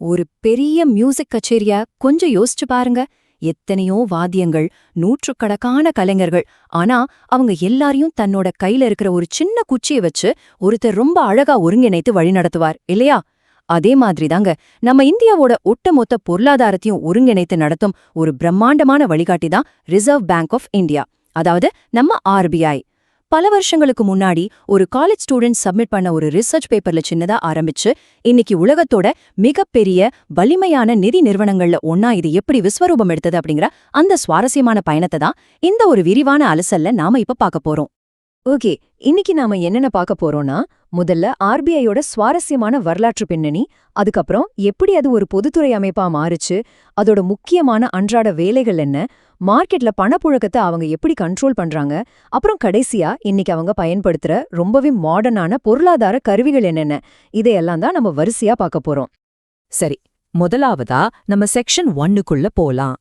ஒரு பெரிய மியூசிக் கச்சேரியா கொஞ்சம் யோசிச்சு பாருங்க. எத்தனையோ வாத்தியங்கள், நூற்றுக்கணக்கான கலைஞர்கள். ஆனா அவங்க எல்லாரையும் தன்னோட கையில இருக்கிற ஒரு சின்ன குச்சியை வச்சு ஒருத்தர் ரொம்ப அழகா ஒருங்கிணைத்து வழிநடத்துவார் இல்லையா? அதே மாதிரிதாங்க நம்ம இந்தியாவோட ஒட்டுமொத்த பொருளாதாரத்தையும் ஒருங்கிணைத்து நடத்தும் ஒரு பிரம்மாண்டமான வழிகாட்டிதான் ரிசர்வ் பேங்க் ஆஃப் இந்தியா, அதாவது நம்ம ஆர்பிஐ. பல வருஷங்களுக்கு முன்னாடி ஒரு காலேஜ் ஸ்டூடெண்ட் சப்மிட் பண்ண ஒரு ரிசர்ச் பேப்பர்ல சின்னதா ஆரம்பிச்சு இன்னைக்கு உலகத்தோட மிகப்பெரிய வலிமையான நிதி நிறுவனங்கள்ல ஒன்னா இது எப்படி விஸ்வரூபம் எடுத்தது அப்படிங்கிற அந்த சுவாரஸ்யமான பயணத்தை தான் இந்த ஒரு விரிவான அலசல்ல நாம இப்ப பார்க்க போறோம். ஓகே, இன்னைக்கு நாம என்னென்ன பார்க்க போறோம்னா, முதல்ல ஆர்பிஐயோட சுவாரஸ்யமான வரலாற்று பின்னணி, அதுக்கப்புறம் எப்படி அது ஒரு பொதுத்துறை அமைப்பா மாறுச்சு, அதோட முக்கியமான அன்றாட வேலைகள் என்ன, மார்க்கெட்ல பணப்புழக்கத்தை அவங்க எப்படி கண்ட்ரோல் பண்றாங்க, அப்புறம் கடைசியா இன்னைக்கு அவங்க பயன்படுத்துற ரொம்பவே மாடர்னான பொருளாதார கருவிகள் என்னென்ன, இதையெல்லாம் தான் நம்ம வரிசையா பார்க்க போறோம். சரி, முதலாவதா நம்ம செக்ஷன் 1க்குள்ள போலாம்.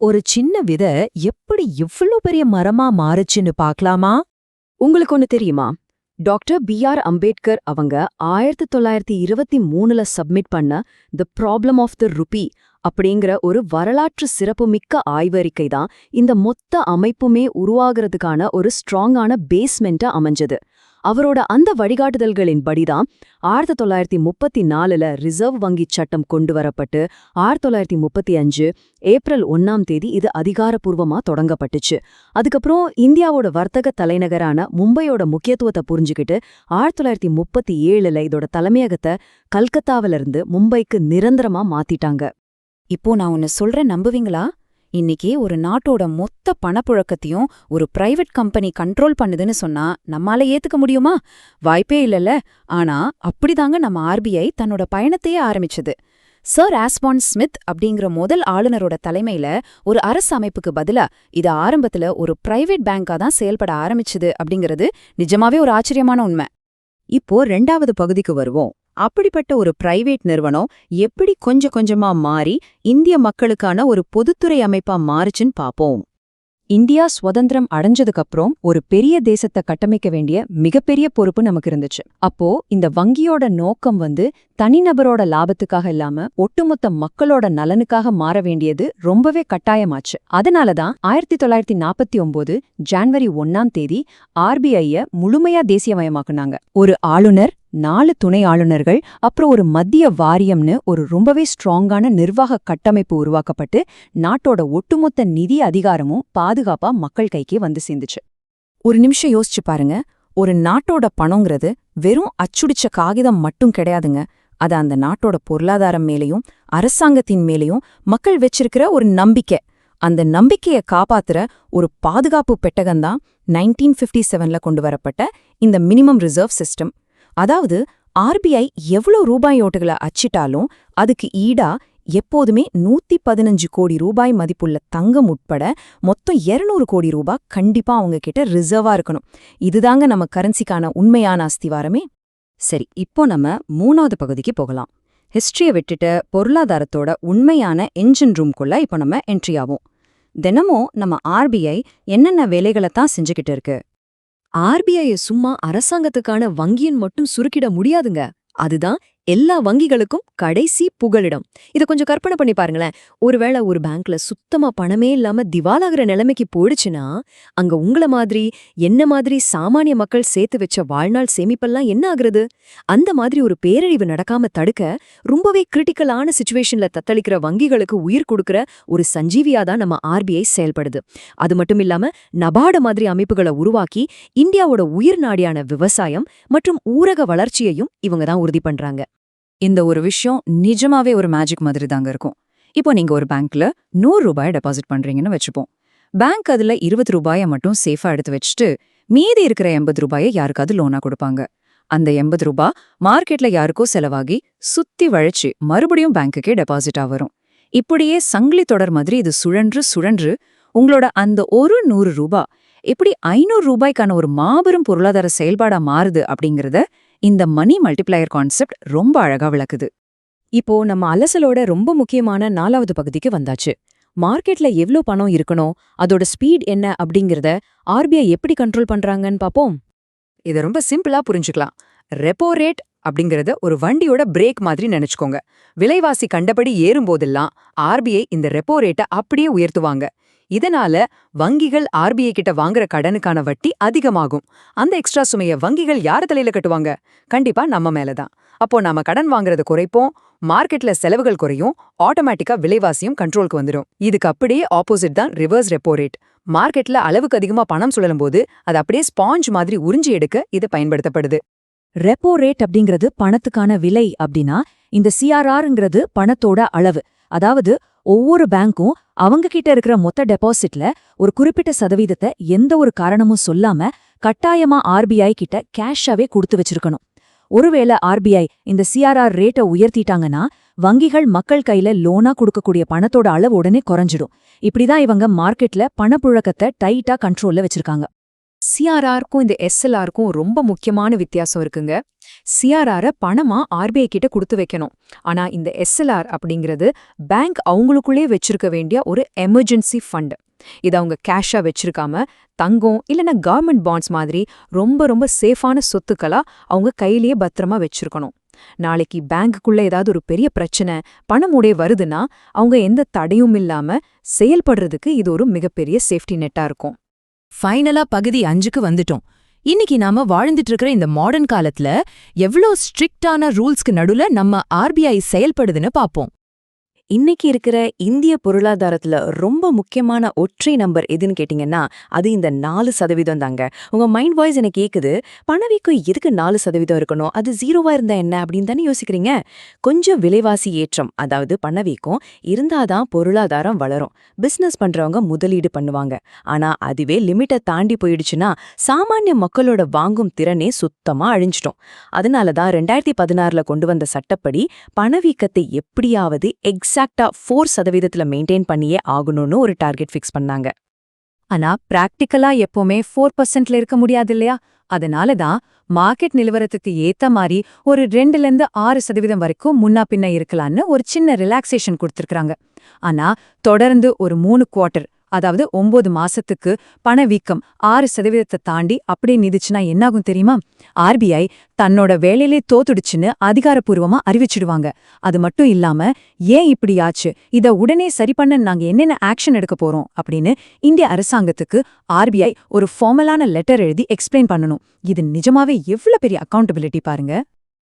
ஒரு சின்ன வித எப்படி இவ்ளோ பெரிய மரமா மாறுச்சுன்னு பார்க்கலாமா? உங்களுக்கு ஒன்னு தெரியுமா? Doctor B.R. அம்பேத்கர் அவங்க 1923ல சப்மிட் பண்ண the problem of the rupee அப்படிங்கிற ஒரு வரலாற்று சிறப்புமிக்க ஆய்வறிக்கை தான் இந்த மொத்த அமைப்புமே உருவாகிறதுக்கான ஒரு ஸ்ட்ராங்கான பேஸ்மெண்ட்டா அமைஞ்சது. அவரோட அந்த வழிகாட்டுதல்களின்படிதான் 1934ல ரிசர்வ் வங்கி சட்டம் கொண்டு வரப்பட்டு 1935 ஏப்ரல் 1ஆம் தேதி இது அதிகாரப்பூர்வமா தொடங்கப்பட்டுச்சு. அதுக்கப்புறம் இந்தியாவோட வர்த்தக தலைநகரான மும்பையோட முக்கியத்துவத்தை புரிஞ்சுக்கிட்டு 1937ல இதோட தலைமையகத்தை கல்கத்தாவில இருந்து மும்பைக்கு நிரந்தரமா மாத்திட்டாங்க. இப்போ நான் ஒன்னு சொல்றேன், நம்புவீங்களா? இன்னைக்கு ஒரு நாட்டோட மொத்த பணப்புழக்கத்தையும் ஒரு பிரைவேட் கம்பெனி கண்ட்ரோல் பண்ணுதுன்னு சொன்னா நம்மால ஏத்துக்க முடியுமா? வாய்ப்பே இல்லைல்ல. ஆனா அப்படிதாங்க நம்ம ஆர்பிஐ தன்னோட பயணத்தையே ஆரம்பிச்சது. சர் ஆஸ்பான் ஸ்மித் அப்படிங்கிற முதல் ஆளுநரோட தலைமையில ஒரு அரசு அமைப்புக்கு பதிலா இது ஆரம்பத்துல ஒரு பிரைவேட் பேங்கா தான் செயல்பட ஆரம்பிச்சுது அப்படிங்கிறது நிஜமாவே ஒரு ஆச்சரியமான உண்மை. இப்போ 2வது பகுதிக்கு வருவோம். அப்படிப்பட்ட ஒரு பிரைவேட் நிறுவனம் எப்படி கொஞ்சம் கொஞ்சமா மாறி இந்திய மக்களுக்கான ஒரு பொதுத்துறை அமைப்பா மாறுச்சுன்னு பாப்போம். இந்தியா சுதந்திரம் அடைஞ்சதுக்கப்புறம் ஒரு பெரிய தேசத்தை கட்டமைக்க வேண்டிய மிகப்பெரிய பொறுப்பு நமக்கு இருந்துச்சு. அப்போ இந்த வங்கியோட நோக்கம் தனிநபரோட லாபத்துக்காக இல்லாம ஒட்டுமொத்த மக்களோட நலனுக்காக மாற வேண்டியது ரொம்பவே கட்டாயமாச்சு. அதனாலதான் 1949 ஜனவரி 1ஆம் தேதி ஆர்பிஐய முழுமையா தேசியமயமாக்குனாங்க. ஒரு ஆளுநர், 4 துணை ஆளுநர்கள், அப்புறம் ஒரு மத்திய வாரியம்னு ஒரு ரொம்பவே ஸ்ட்ராங்கான நிர்வாக கட்டமைப்பு உருவாக்கப்பட்டு நாட்டோட ஒட்டுமொத்த நிதி அதிகாரமும் பாதுகாப்பா மக்கள் கைக்கே சேர்ந்துச்சு. ஒரு நிமிஷம் யோசிச்சு பாருங்க. ஒரு நாட்டோட பணங்கிறது வெறும் அச்சுடிச்ச காகிதம் மட்டும் கிடையாதுங்க. அது அந்த நாட்டோட பொருளாதாரம் மேலையும் அரசாங்கத்தின் மேலையும் மக்கள் வச்சிருக்கிற ஒரு நம்பிக்கை. அந்த நம்பிக்கையை காப்பாத்துற ஒரு பாதுகாப்பு பெட்டகம்தான் 1957ல கொண்டு வரப்பட்ட இந்த மினிமம் ரிசர்வ் சிஸ்டம். அதாவது ஆர்பிஐ எவ்வளவு ரூபாய் நோட்டுகளை அச்சிட்டாலும் அதுக்கு ஈடா எப்போதுமே 115 கோடி ரூபாய் மதிப்புள்ள தங்கம் உட்பட மொத்தம் 200 கோடி ரூபாய் கண்டிப்பா அவங்க கிட்ட ரிசர்வா இருக்கணும். இதுதாங்க நம்ம கரன்சிக்கான உண்மையான அஸ்திவாரமே. சரி, இப்போ நம்ம 3வது பகுதிக்கு போகலாம். ஹிஸ்டரியை விட்டுட்டு பொருளாதாரத்தோட உண்மையான என்ஜின் ரூம்குள்ள இப்போ நம்ம என்ட்ரி ஆவோம். தினமும் நம்ம ஆர்பிஐ என்னென்ன வேலைகளைத்தான் செஞ்சுக்கிட்டு இருக்கு? ஆர்பிஐ சும்மா அரசாங்கத்துக்கான வங்கின்னு மட்டும் சுருக்கிட முடியாதுங்க. அதுதான் எல்லா வங்கிகளுக்கும் கடைசி புகலிடம். இத கொஞ்சம் கற்பனை பண்ணி பாருங்களேன். ஒருவேளை ஒரு பேங்க்ல சுத்தமா பணமே இல்லாம திவாலாகிற நிலைமைக்கு போயிடுச்சுன்னா, அங்க உங்கள மாதிரி என்ன மாதிரி சாமானிய மக்கள் சேர்த்து வச்ச வாழ்நாள் சேமிப்பெல்லாம் என்ன ஆகுறது? அந்த மாதிரி ஒரு பேரழிவு நடக்காம தடுக்க ரொம்பவே கிரிட்டிக்கலான சிச்சுவேஷன்ல தத்தளிக்கிற வங்கிகளுக்கு உயிர் கொடுக்கிற ஒரு சஞ்சீவியா தான் நம்ம ஆர்பிஐ செயல்படுது. அது மட்டும் இல்லாம நபார்டு மாதிரி அமைப்புகளை உருவாக்கி இந்தியாவோட உயிர் நாடியான விவசாயம் மற்றும் ஊரக வளர்ச்சியையும் இவங்க தான் உறுதி பண்றாங்க. இந்த ஒரு விஷயம் நிஜமாவே ஒரு மேஜிக் மாதிரி தாங்க இருக்கும். இப்போ நீங்க ஒரு பேங்க்ல 100 ரூபாய் டெபாசிட் பண்றீங்கன்னு வச்சுப்போம். பேங்க் அதுல 20 ரூபாயை மட்டும் சேஃபா எடுத்து வச்சுட்டு மீதி இருக்கிற 80 ரூபாயை யாருக்காவது லோனா கொடுப்பாங்க. அந்த 80 ரூபாய் மார்க்கெட்ல யாருக்கோ செலவாகி சுத்தி வழிச்சு மறுபடியும் பேங்க்குக்கே டெபாசிட்டா வரும். இப்படியே சங்கிலி தொடர் மாதிரி இது சுழன்று சுழன்று உங்களோட அந்த ஒரு 100 ரூபாய் எப்படி 500 ரூபாய்க்கான ஒரு மாபெரும் பொருளாதார செயல்பாடா மாறுது அப்படிங்கறத இந்த மணி மல்டிப்ளையர் கான்செப்ட் ரொம்ப அழகா விளக்குது. இப்போ நம்ம அலசலோட ரொம்ப முக்கியமான 4வது பகுதிக்கு வந்தாச்சு. மார்க்கெட்ல எவ்ளோ பணம் இருக்கணும், அதோட ஸ்பீட் என்ன அப்படிங்கறத ஆர்பிஐ எப்படி கண்ட்ரோல் பண்றாங்கன்னு பாப்போம். இதை ரொம்ப சிம்பிளா புரிஞ்சுக்கலாம். ரெப்போ ரேட் அப்படிங்கறது ஒரு வண்டியோட பிரேக் மாதிரி நினைச்சுக்கோங்க. விலைவாசி கண்டபடி ஏறும்போதெல்லாம் ஆர்பிஐ இந்த ரெப்போ ரேட்டை அப்படியே உயர்த்துவாங்க. இதனால வங்கிகள் ஆர்பிஐ கிட்ட வாங்குற கடனுக்கான வட்டி அதிகமாகும். அந்த எக்ஸ்ட்ரா சுமைய வங்கிகள் யார் தலையில கட்டுவாங்க? கண்டிப்பா நம்ம மேலதான். அப்போ நாம கடன் வாங்குறது குறைப்போம், மார்க்கெட்ல செலவுகள் குறையும், ஆட்டோமேட்டிக்கா விலைவாசியும் கண்ட்ரோலுக்கு வந்துடும். இதுக்கு அப்படியே ஆப்போசிட் தான் ரிவர்ஸ் ரெப்போ ரேட். மார்க்கெட்ல அளவுக்கு அதிகமா பணம் சுழலும் போது அது அப்படியே ஸ்பாஞ்ச் மாதிரி உறிஞ்சி எடுக்க இது பயன்படுத்தப்படுது. ரெப்போ ரேட் அப்படிங்கிறது பணத்துக்கான விலை அப்படின்னா, இந்த சிஆர்ஆர்ங்கிறது பணத்தோட அளவு. அதாவது ஒவ்வொரு பேங்க்கும் அவங்க கிட்ட இருக்கிற மொத்த டெபாசிட்ல ஒரு குறிப்பிட்ட சதவீதத்தை எந்த ஒரு காரணமும் சொல்லாம கட்டாயமா ஆர்பிஐ கிட்ட கேஷாவே கொடுத்து வச்சிருக்கணும். ஒருவேளை ஆர்பிஐ இந்த சிஆர்ஆர் ரேட்டை உயர்த்திட்டாங்கன்னா, வங்கிகள் மக்கள் கையில லோனா கொடுக்கக்கூடிய பணத்தோட அளவு உடனே குறைஞ்சிடும். இப்படிதான் இவங்க மார்க்கெட்ல பணப்புழக்கத்தை டைட்டா கண்ட்ரோல்ல வச்சிருக்காங்க. சிஆர்ஆருக்கும் இந்த எஸ்எல்ஆருக்கும் ரொம்ப முக்கியமான வித்தியாசம் இருக்குங்க. சிஆர்ஆர பணமா ஆர்பிஐ கிட்ட கொடுத்து வைக்கணும். ஆனா இந்த எஸ்எல்ஆர் அப்படிங்கிறது பேங்க் அவங்களுக்குள்ளே வச்சிருக்க வேண்டிய ஒரு எமர்ஜென்சி ஃபண்ட். இதை அவங்க கேஷா வச்சிருக்காம தங்கம் இல்லைன்னா கவர்மெண்ட் பாண்ட்ஸ் மாதிரி ரொம்ப ரொம்ப சேஃபான சொத்துக்களா அவங்க கையிலேயே பத்திரமா வச்சிருக்கணும். நாளைக்கு பேங்க்குள்ள ஏதாவது ஒரு பெரிய பிரச்சனை பணமுடைய வருதுன்னா அவங்க எந்த தடையும் இல்லாம செயல்படுறதுக்கு இது ஒரு மிகப்பெரிய சேஃப்டி நெட்டா இருக்கும். ஃபைனலா பகுதி 5க்கு வந்துட்டோம். இன்னைக்கு நாம வாழ்ந்துட்டு இருக்கிற இந்த மாடர்ன் காலத்துல எவ்ளோ ஸ்ட்ரிக்டான ரூல்ஸ்க்கு நடுவுல நம்ம ஆர்பிஐ செயல்படுதுன்னு பாப்போம். இன்னைக்கு இருக்கிற இந்திய பொருளாதாரத்துல ரொம்ப முக்கியமான ஒற்றை நம்பர் எதுன்னு கேட்டீங்கன்னா, அது இந்த 4% தாங்க. உங்க மைண்ட் வாய்ஸ் எனக்கு கேக்குது, பணவீக்கம் எதுக்கு 4% இருக்கணும், அது 0வா இருந்தா என்ன அப்படின்னு தானே யோசிக்கிறீங்க. கொஞ்சம் விலைவாசி ஏற்றம், அதாவது பணவீக்கம் இருந்தாதான் பொருளாதாரம் வளரும். பிசினஸ் பண்றவங்க முதலீடு பண்ணுவாங்க. ஆனா அதுவே லிமிட்டை தாண்டி போயிடுச்சுன்னா சாமானிய மக்களோட வாங்கும் திறனே சுத்தமா அழிஞ்சிட்டோம். அதனாலதான் 2016ல கொண்டு வந்த சட்டப்படி பணவீக்கத்தை எப்படியாவது எக்ஸாக்டா 4% மெயின்டைன் பண்ணியே ஆகணும்னு ஒரு டார்கெட் ஃபிக்ஸ் பண்ணாங்க. ஆனா பிராக்டிக்கலா எப்பவுமே 4%ல இருக்க முடியாது இல்லையா? அதனாலதான் மார்க்கெட் நிலவரத்துக்கு ஏத்த மாதிரி ஒரு 2-6% வரைக்கும் முன்னா பின்ன இருக்கலாம்னு ஒரு சின்ன ரிலாக்ஸேஷன் கொடுத்திருக்காங்க. ஆனா தொடர்ந்து ஒரு 3 குவார்ட்டர், அதாவது 9 மாசத்துக்கு பணவீக்கம் 6% தாண்டி அப்படியே நிதிச்சுன்னா என்னாகும் தெரியுமா? ஆர்பிஐ தன்னோட வேலையிலே தோத்துடுச்சுன்னு அதிகாரப்பூர்வமா அறிவிச்சிடுவாங்க. அது மட்டும் இல்லாம, ஏன் இப்படி ஆச்சு, இத உடனே சரி பண்ண நாங்க என்னென்ன ஆக்ஷன் எடுக்க போறோம் அப்படின்னு இந்திய அரசாங்கத்துக்கு ஆர்பிஐ ஒரு ஃபார்மலான லெட்டர் எழுதி எக்ஸ்பிளைன் பண்ணணும். இது நிஜமாவே எவ்வளவு பெரிய அக்கௌண்டபிலிட்டி பாருங்க.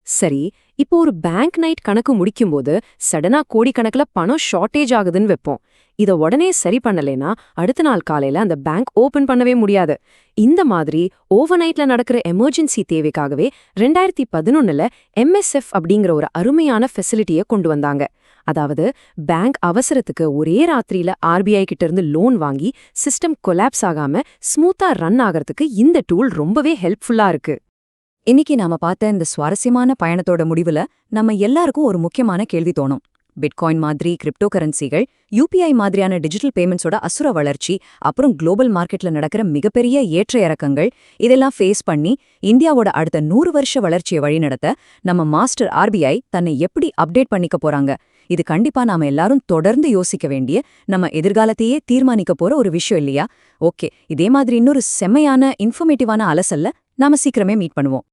சரி, இப்போ ஒரு பேங்க் நைட் கணக்கு முடிக்கும்போது சடனா கோடிக்கணக்குல பணம் ஷார்ட்டேஜ் ஆகுதுன்னு வைப்போம். இத உடனே சரி பண்ணலைன்னா அடுத்த நாள் காலையில அந்த பேங்க் ஓபன் பண்ணவே முடியாது. இந்த மாதிரி ஓவர் நைட்ல நடக்கிற எமர்ஜென்சி தேவைக்காகவே 2011ல MSF அப்படிங்கிற ஒரு அருமையான ஃபெசிலிட்டியை கொண்டு வந்தாங்க. அதாவது பேங்க் அவசரத்துக்கு ஒரே ராத்திரியில ஆர்பிஐ கிட்ட இருந்து லோன் வாங்கி சிஸ்டம் கொலாப்ஸ் ஆகாம ஸ்மூத்தா ரன் ஆகிறதுக்கு இந்த டூல் ரொம்பவே ஹெல்ப்ஃபுல்லா இருக்கு. இன்னைக்கு நாம பார்த்த இந்த சுவாரஸ்யமான பயணத்தோட முடிவுல நம்ம எல்லாருக்கும் ஒரு முக்கியமான கேள்வி தோணும். பிட்காயின் மாதிரி கிரிப்டோ கரன்சிகள், யூபிஐ மாதிரியான டிஜிட்டல் பேமெண்ட்ஸோட அசுர வளர்ச்சி, அப்புறம் குளோபல் மார்க்கெட்ல நடக்கிற மிகப்பெரிய ஏற்ற இறக்கங்கள், இதெல்லாம் ஃபேஸ் பண்ணி இந்தியாவோட அடுத்த 100 வருஷ வளர்ச்சியை வழிநடத்த நம்ம மாஸ்டர் ஆர்பிஐ தன்னை எப்படி அப்டேட் பண்ணிக்க போறாங்க? இது கண்டிப்பா நாம எல்லாரும் தொடர்ந்து யோசிக்க வேண்டிய, நம்ம எதிர்காலத்தையே தீர்மானிக்க போற ஒரு விஷயம் இல்லையா? ஓகே, இதே மாதிரி இன்னொரு செம்மையான இன்ஃபர்மேட்டிவான அலசல்ல நாம சீக்கிரமே மீட் பண்ணுவோம்.